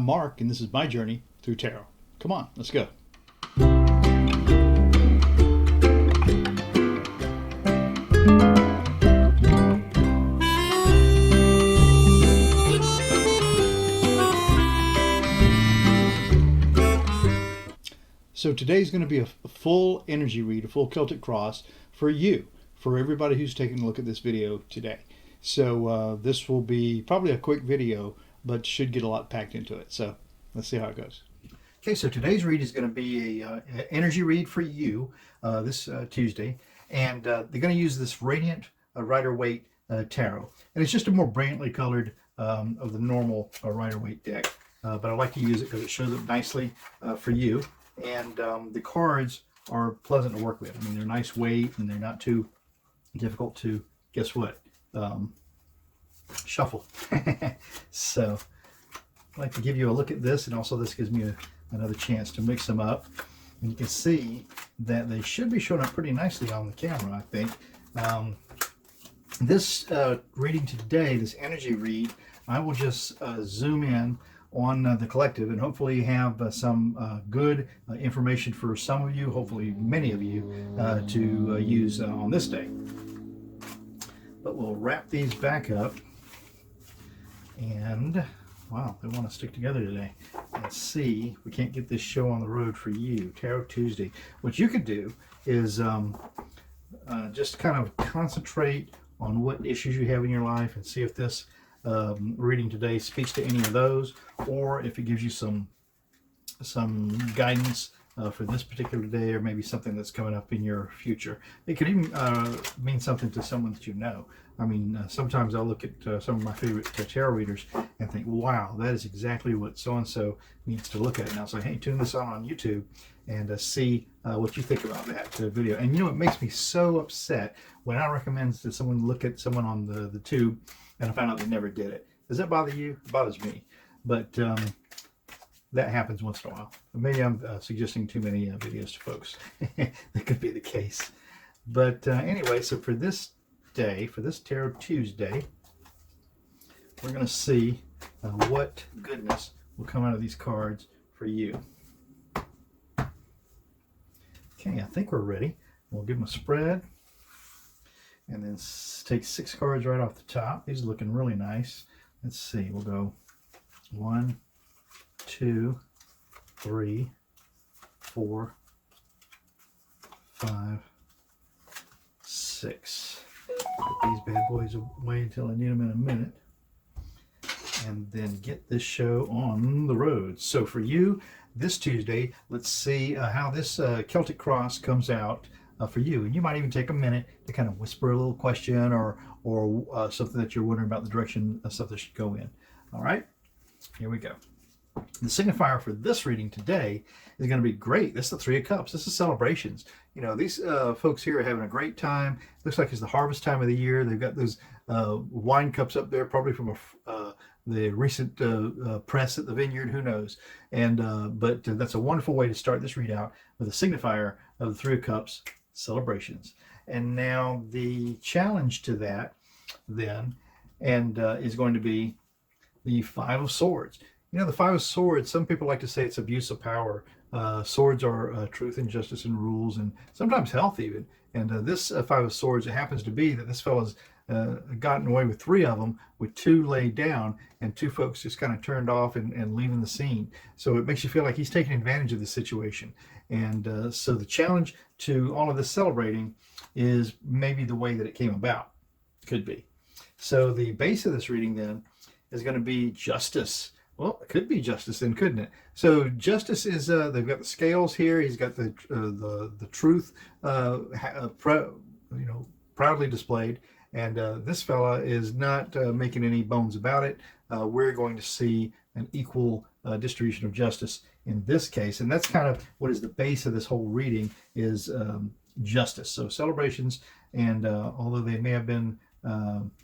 Mark, and this is my journey through tarot. Come on, let's go. So today's going to be a full energy read, a full Celtic cross for you, for everybody who's taking a look at this video today. So this will be probably a quick video, but should get a lot packed into it. So let's see how it goes. Okay, so today's read is going to be a energy read for you this Tuesday, and they're going to use this Radiant Rider-Waite Tarot, and it's just a more brilliantly colored of the normal Rider-Waite deck, but I like to use it because it shows up nicely for you. And the cards are pleasant to work with. I mean, they're nice weight and they're not too difficult to, guess what, shuffle. So I'd like to give you a look at this, and also this gives me another chance to mix them up. And you can see that they should be showing up pretty nicely on the camera, I think. This reading today, this energy read, I will just zoom in on the collective and hopefully have some good information for some of you, hopefully many of you, to use on this day. But we'll wrap these back up, and wow, they want to stick together today. Let's see if we can't get this show on the road for you. Tarot Tuesday. What you could do is just kind of concentrate on what issues you have in your life and see if this reading today speaks to any of those, or if it gives you some guidance for this particular day, or maybe something that's coming up in your future. It could even mean something to someone that you know. I mean, sometimes I'll look at some of my favorite tarot readers and think, wow, that is exactly what so-and-so needs to look at. And I'll say, hey, tune this on YouTube and see what you think about that video. And you know, it makes me so upset when I recommend that someone look at someone on the tube and I found out they never did it. Does that bother you? It bothers me. But that happens once in a while. Maybe I'm suggesting too many videos to folks. That could be the case. But anyway, so for this day, for this Tarot Tuesday, we're going to see what goodness will come out of these cards for you. Okay, I think we're ready. We'll give them a spread. And then take 6 cards right off the top. These are looking really nice. Let's see, we'll go 1, 2, 3, 4, 5, 6. Put these bad boys away until I need them in a minute. And then get this show on the road. So for you, this Tuesday, let's see how this Celtic cross comes out for you. And you might even take a minute to kind of whisper a little question or something that you're wondering about the direction stuff that should go in. All right, here we go. The signifier for this reading today is going to be great. This is the 3 of Cups. This is celebrations. You know, these folks here are having a great time. Looks like it's the harvest time of the year. They've got those wine cups up there, probably from the recent press at the vineyard. Who knows? And but that's a wonderful way to start this readout with a signifier of the 3 of Cups, celebrations. And now the challenge to that then is going to be the 5 of Swords. You know, the 5 of Swords, some people like to say it's abuse of power. Swords are truth and justice and rules, and sometimes health even. And this 5 of Swords, it happens to be that this fellow's gotten away with 3 of them, with 2 laid down, and 2 folks just kind of turned off and leaving the scene. So it makes you feel like he's taking advantage of the situation. And so the challenge to all of this celebrating is maybe the way that it came about. Could be. So the base of this reading then is going to be justice. Well, it could be justice then, couldn't it? So justice is, they've got the scales here. He's got the truth, proudly displayed. And this fella is not making any bones about it. We're going to see an equal distribution of justice in this case. And that's kind of what is the base of this whole reading is justice. So celebrations, and although they may have been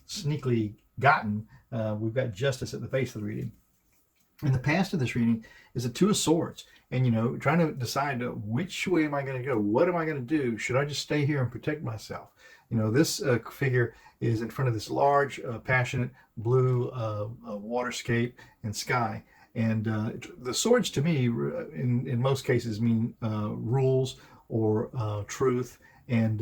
sneakily gotten, we've got justice at the base of the reading. And the past of this reading is the 2 of Swords. And, you know, trying to decide which way am I going to go? What am I going to do? Should I just stay here and protect myself? You know, this figure is in front of this large, passionate blue waterscape and sky. And the swords to me, in most cases, mean rules or truth. And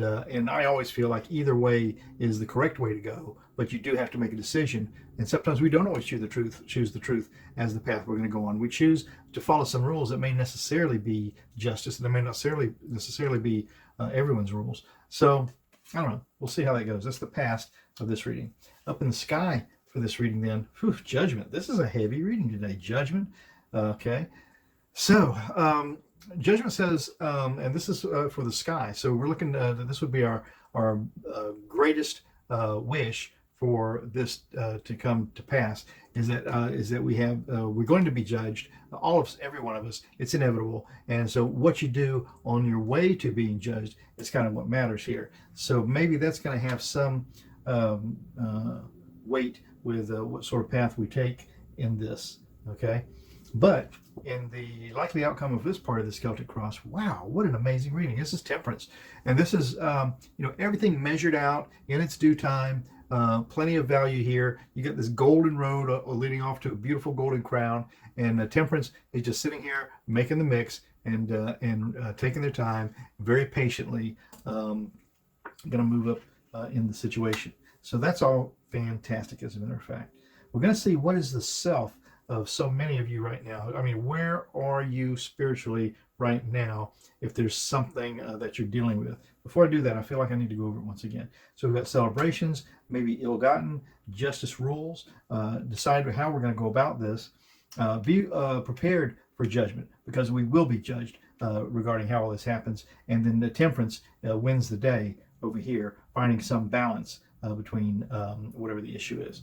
I always feel like either way is the correct way to go, but you do have to make a decision. And sometimes we don't always choose the truth as the path we're going to go on. We choose to follow some rules that may necessarily be justice, and they may necessarily be everyone's rules. So I don't know. We'll see how that goes. That's the past of this reading. Up in the sky for this reading, then, judgment. This is a heavy reading today. Judgment. Okay. So judgment says, and this is for the sky. So we're looking. This would be our greatest wish for this to come to pass. Is that we're going to be judged. Every one of us. It's inevitable. And so what you do on your way to being judged is kind of what matters here. So maybe that's going to have some weight with what sort of path we take in this. Okay. But in the likely outcome of this part of the Celtic cross, wow, what an amazing reading. This is temperance. And this is, everything measured out in its due time. Plenty of value here. You get this golden road leading off to a beautiful golden crown. And temperance is just sitting here making the mix and taking their time very patiently, going to move up in the situation. So that's all fantastic, as a matter of fact. We're going to see what is the self of so many of you right now. I mean, where are you spiritually right now if there's something that you're dealing with? Before I do that, I feel like I need to go over it once again. So we've got celebrations, maybe ill-gotten, justice rules, decide how we're going to go about this. Be prepared for judgment, because we will be judged regarding how all this happens. And then the temperance wins the day over here, finding some balance between whatever the issue is.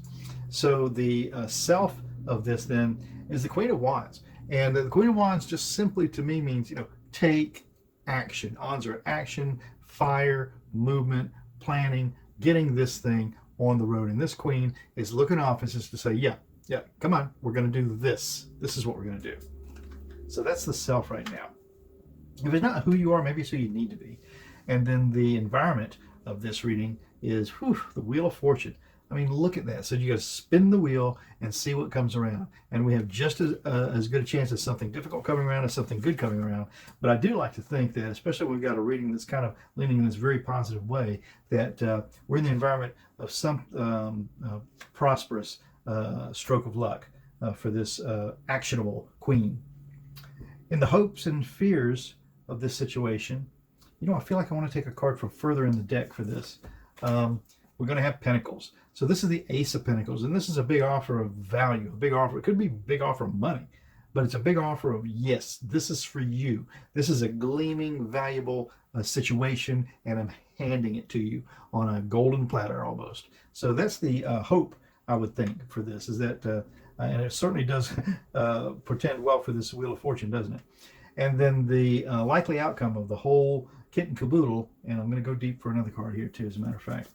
So the self of this then is the Queen of Wands. And the Queen of Wands just simply to me means, take action. Wands are action, fire, movement, planning, getting this thing on the road. And this Queen is looking off and just to say, yeah, come on, we're going to do this. This is what we're going to do. So that's the self right now. If it's not who you are, maybe it's who you need to be. And then the environment of this reading is the Wheel of Fortune. I mean, look at that. So you got to spin the wheel and see what comes around. And we have just as good a chance of something difficult coming around as something good coming around. But I do like to think that, especially when we've got a reading that's kind of leaning in this very positive way, that we're in the environment of some prosperous stroke of luck for this actionable Queen. In the hopes and fears of this situation, I feel like I want to take a card from further in the deck for this. We're going to have Pentacles. So this is the Ace of Pentacles, and this is a big offer of value, a big offer. It could be a big offer of money, but it's a big offer of, yes, this is for you. This is a gleaming, valuable situation, and I'm handing it to you on a golden platter almost. So that's the hope, I would think, for this, is that, and it certainly does portend well for this Wheel of Fortune, doesn't it? And then the likely outcome of the whole kit and caboodle, and I'm going to go deep for another card here too, as a matter of fact,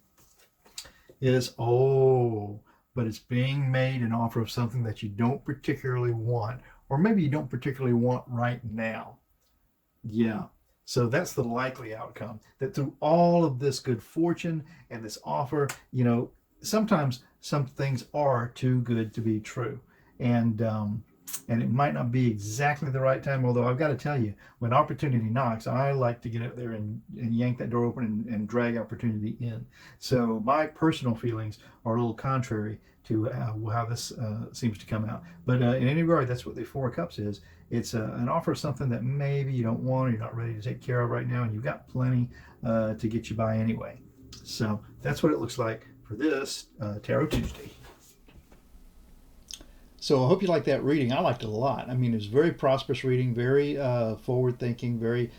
is, but it's being made an offer of something that you don't particularly want, or maybe you don't particularly want right now. Yeah. So that's the likely outcome, that through all of this good fortune and this offer, sometimes some things are too good to be true. And it might not be exactly the right time, although I've got to tell you, when opportunity knocks, I like to get out there and yank that door open and drag opportunity in. So my personal feelings are a little contrary to how this seems to come out. But in any regard, that's what the Four of Cups is. It's an offer of something that maybe you don't want, or you're not ready to take care of right now, and you've got plenty to get you by anyway. So that's what it looks like for this Tarot Tuesday. So I hope you liked that reading. I liked it a lot. I mean, it was very prosperous reading, very forward-thinking, very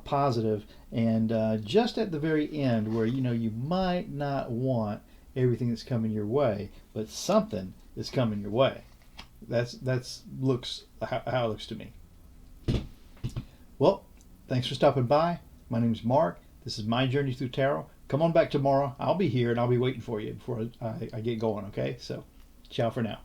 positive, and just at the very end where, you might not want everything that's coming your way, but something is coming your way. That's looks how it looks to me. Well, thanks for stopping by. My name is Mark. This is my journey through tarot. Come on back tomorrow. I'll be here and I'll be waiting for you before I get going, okay? So, ciao for now.